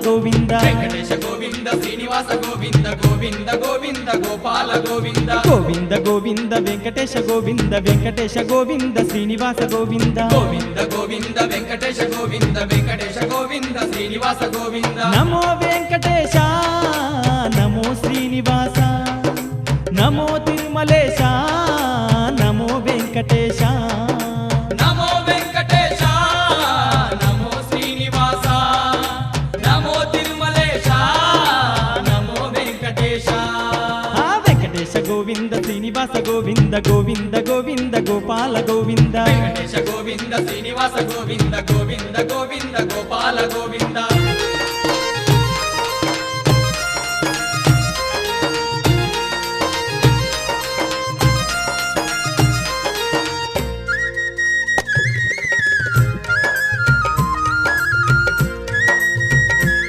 Govinda Venkatesha Govinda Srinivasa Govinda Govinda Govinda Gopala Govinda Govinda Govinda Venkatesha Govinda Venkatesha Govinda Srinivasa Govinda Govinda Govinda Venkatesha Govinda Venkatesha Govinda Srinivasa Govinda Namo Venkatesha Namo Srinivasa Namo Tirumalesha Namo Venkatesha Namo Venkatesha Namo Srinivasa Namo Tirumalesha Namo Venkatesha Venkatesha Govinda Srinivasa Govinda Govinda Govinda Gopala Govinda Venkatesha Govinda Srinivasa Govinda Govinda Govinda Gopala Govinda